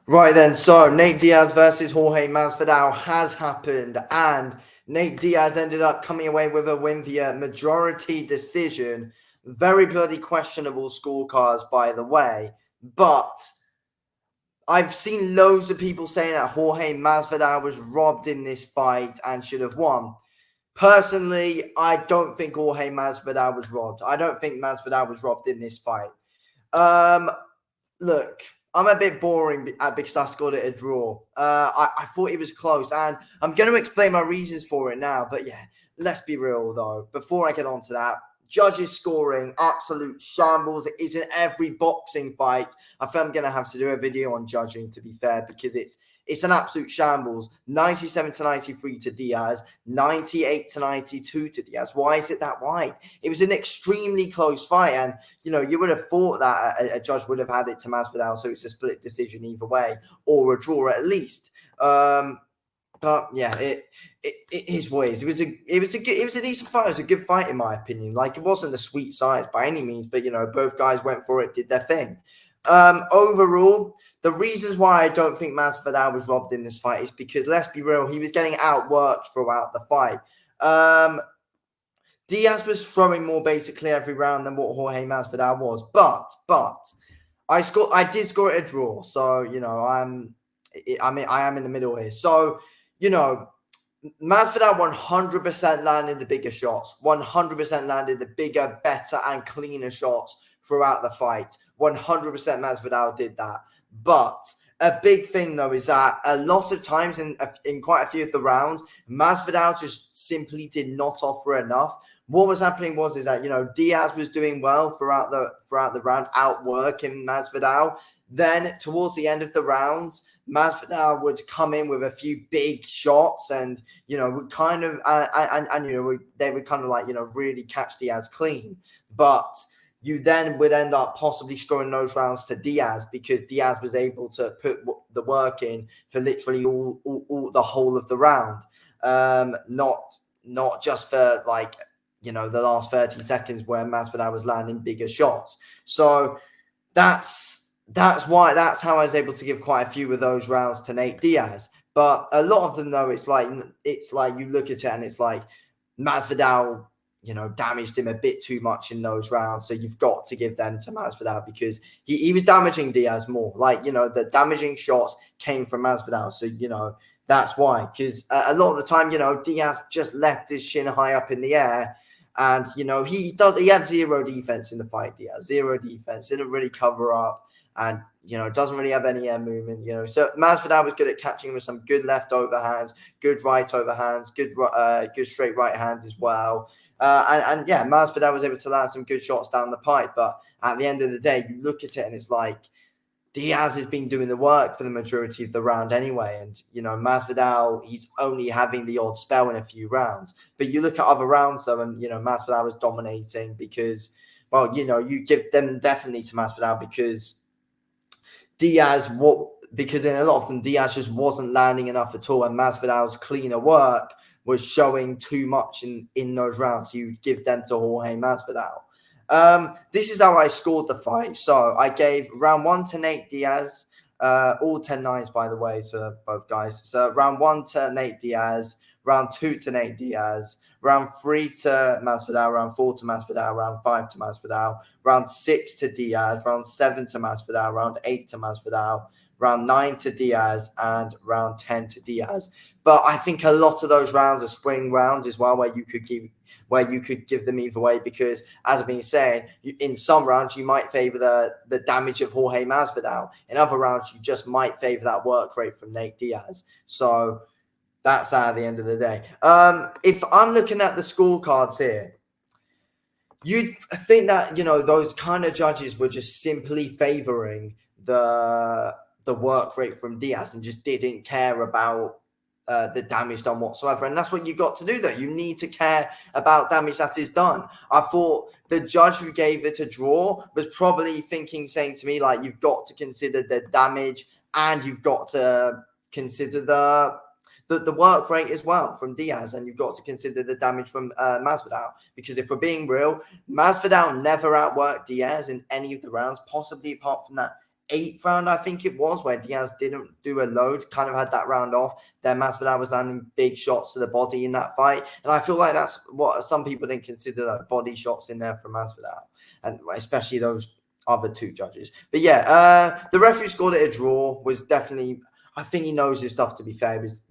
Right then, so Nate Diaz versus Jorge Masvidal has happened, and Nate Diaz ended up coming away with a win via majority decision. Very bloody questionable scorecards, by the way, but I've seen loads of people saying that Jorge Masvidal was robbed in this fight and should have won. Personally, I don't think Jorge Masvidal was robbed. I don't think Masvidal was robbed in this fight. Um, Look, I'm a bit boring because I scored it a draw. I thought it was close, and I'm going to explain my reasons for it now. But yeah, let's be real though. Before I get on to that, judges scoring absolute shambles. It is in every boxing fight. I think I'm going to have to do a video on judging, to be fair, because it's an absolute shambles. 97 to 93 to Diaz, 98 to 92 to Diaz. Why is it that wide? It was an extremely close fight, and you would have thought that a judge would have had it to Masvidal, so it's a split decision either way, or a draw at least. But yeah, it is what it is. It was a decent fight. It was a good fight in my opinion. Like, it wasn't the sweet science by any means, but both guys went for it, did their thing. Overall, the reasons why I don't think Masvidal was robbed in this fight is because, let's be real, he was getting outworked throughout the fight. Diaz was throwing more basically every round than what Jorge Masvidal was, but I did score it a draw, so I am in the middle here. So Masvidal 100% landed the bigger shots, 100% landed the bigger, better, and cleaner shots throughout the fight. 100% Masvidal did that, but a big thing though is that a lot of times in quite a few of the rounds, Masvidal just simply did not offer enough. What was happening is that Diaz was doing well throughout the round, outworking Masvidal. Then towards the end of the rounds, Masvidal would come in with a few big shots, and would kind of they would kind of like really catch Diaz clean. But you then would end up possibly scoring those rounds to Diaz because Diaz was able to put the work in for literally all the whole of the round, not just for like the last 30 seconds where Masvidal was landing bigger shots. So that's how I was able to give quite a few of those rounds to Nate Diaz. But a lot of them though, it's like you look at it and it's like Masvidal, damaged him a bit too much in those rounds. So you've got to give them to Masvidal because he was damaging Diaz more. Like, the damaging shots came from Masvidal. So, that's why. Because a lot of the time, Diaz just left his shin high up in the air. And, he had zero defense in the fight, Diaz. Zero defense. Didn't really cover up. And, doesn't really have any air movement, So Masvidal was good at catching with some good left overhands, good right overhands, good straight right hand as well. And yeah, Masvidal was able to land some good shots down the pipe. But at the end of the day, you look at it and it's like Diaz has been doing the work for the majority of the round anyway. And, Masvidal, he's only having the odd spell in a few rounds. But you look at other rounds, though, and, Masvidal was dominating because, well, you give them definitely to Masvidal because because in a lot of them, Diaz just wasn't landing enough at all. And Masvidal's cleaner work was showing too much in those rounds. So you give them to Jorge Masvidal. This is how I scored the fight. So I gave round 1 to Nate Diaz, all 10 nines, by the way, to both guys. So round 1 to Nate Diaz, round 2 to Nate Diaz, round 3 to Masvidal, round 4 to Masvidal, round 5 to Masvidal, round 6 to Diaz, round 7 to Masvidal, round 8 to Masvidal, round 9 to Diaz, and round 10 to Diaz. But I think a lot of those rounds are swing rounds as well, where you could give them either way because, as I've been saying, in some rounds you might favor the damage of Jorge Masvidal. In other rounds, you just might favor that work rate from Nate Diaz. So that's at the end of the day. If I'm looking at the scorecards here, you'd think that those kind of judges were just simply favoring the work rate from Diaz and just didn't care about the damage done whatsoever. And that's what you got to do, though. You need to care about damage that is done. I thought the judge who gave it a draw was probably saying to me, like, you've got to consider the damage and you've got to consider the work rate as well from Diaz, and you've got to consider the damage from Masvidal. Because if we're being real, Masvidal never outworked Diaz in any of the rounds, possibly apart from that 8th round, I think it was, where Diaz didn't do a load, kind of had that round off. Then Masvidal was landing big shots to the body in that fight. And I feel like that's what some people didn't consider, like body shots in there from Masvidal, and especially those other 2 judges. But yeah, the referee scored it a draw. Was definitely, I think he knows his stuff, to be fair. He was,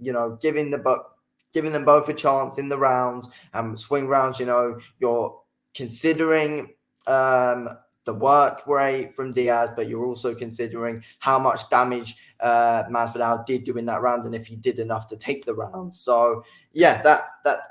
giving them both a chance in the rounds, swing rounds. You're considering the work rate from Diaz, but you're also considering how much damage Masvidal did do in that round, and if he did enough to take the round. So yeah,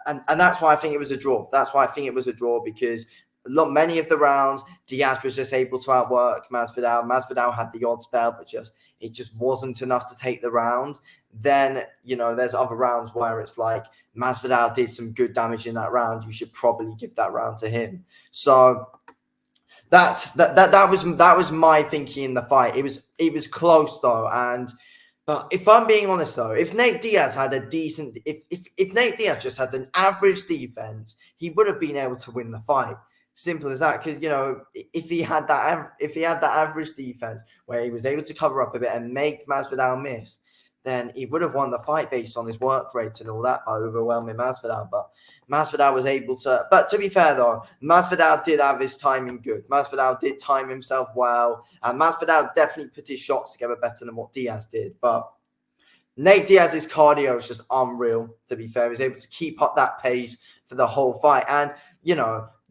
and that's why I think it was a draw. That's why I think it was a draw, because many of the rounds Diaz was just able to outwork Masvidal. Masvidal had the odd spell, but it just wasn't enough to take the round. Then there's other rounds where it's like Masvidal did some good damage in that round. You should probably give that round to him. So that was my thinking in the fight. It was close though, but if I'm being honest though, if Nate Diaz had a decent, if Nate Diaz just had an average defense, he would have been able to win the fight. Simple as that. Because if he had that average defense where he was able to cover up a bit and make Masvidal miss, then he would have won the fight based on his work rate and all that by overwhelming Masvidal. But Masvidal was able to. But to be fair though, Masvidal did have his timing good. Masvidal did time himself well, and Masvidal definitely put his shots together better than what Diaz did. But Nate Diaz's cardio is just unreal. To be fair, he was able to keep up that pace for the whole fight, and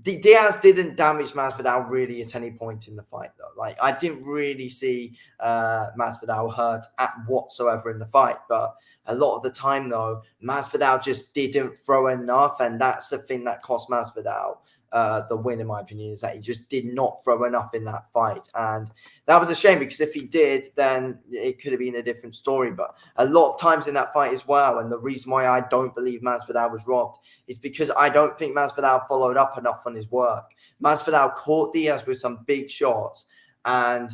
Diaz didn't damage Masvidal really at any point in the fight, though. Like, I didn't really see Masvidal hurt at whatsoever in the fight. But a lot of the time, though, Masvidal just didn't throw enough. And that's the thing that cost Masvidal the win, in my opinion, is that he just did not throw enough in that fight. And that was a shame, because if he did, then it could have been a different story. But a lot of times in that fight as well, and the reason why I don't believe Masvidal was robbed is because I don't think Masvidal followed up enough on his work. Masvidal caught Diaz with some big shots, and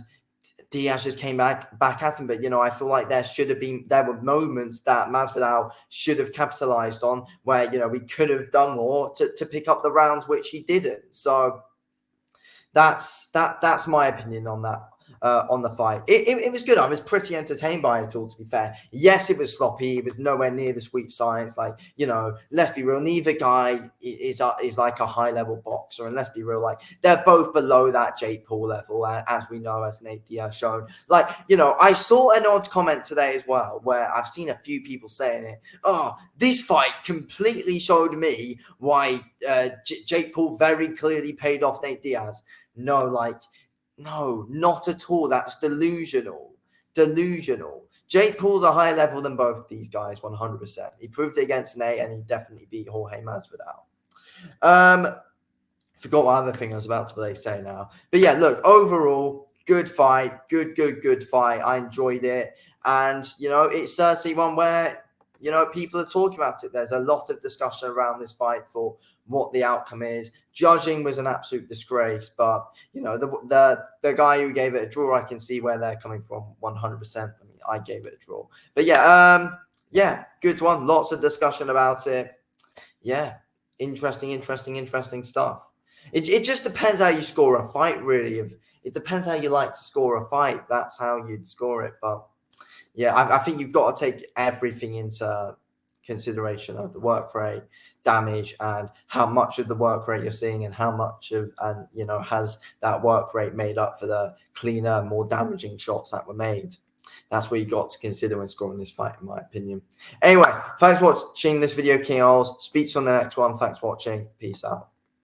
Diaz just came back at him. But, I feel like there were moments that Masvidal should have capitalized on where, we could have done more to pick up the rounds, which he didn't. So that's my opinion on that. On the fight. It was good. I was pretty entertained by it all, to be fair. Yes, it was sloppy. It was nowhere near the sweet science. Like, let's be real. Neither guy is like a high-level boxer. And let's be real, like, they're both below that Jake Paul level, as we know, as Nate Diaz shown. Like, I saw an odds comment today as well, where I've seen a few people saying it. Oh, this fight completely showed me why Jake Paul very clearly paid off Nate Diaz. No, not at all. That's delusional. Jake Paul's a higher level than both these guys, 100%. He proved it against Nate, and he definitely beat Jorge Masvidal. Forgot what other thing I was about to say now. But yeah, look, overall, good fight. Good fight. I enjoyed it. And, it's certainly one where, people are talking about it. There's a lot of discussion around this fight for what the outcome is. Judging was an absolute disgrace, but the guy who gave it a draw, I can see where they're coming from 100%. I mean, I gave it a draw, but yeah, good one. Lots of discussion about it. Yeah, interesting stuff. It just depends how you score a fight, really. It depends how you like to score a fight. That's how you'd score it. But yeah, I think you've got to take everything into consideration of the work rate, damage, and how much of the work rate you're seeing, and how much has that work rate made up for the cleaner, more damaging shots that were made. That's what you've got to consider when scoring this fight, in my opinion. Anyway, thanks for watching this video, King Ols. Speak to you on the next one. Thanks for watching. Peace out.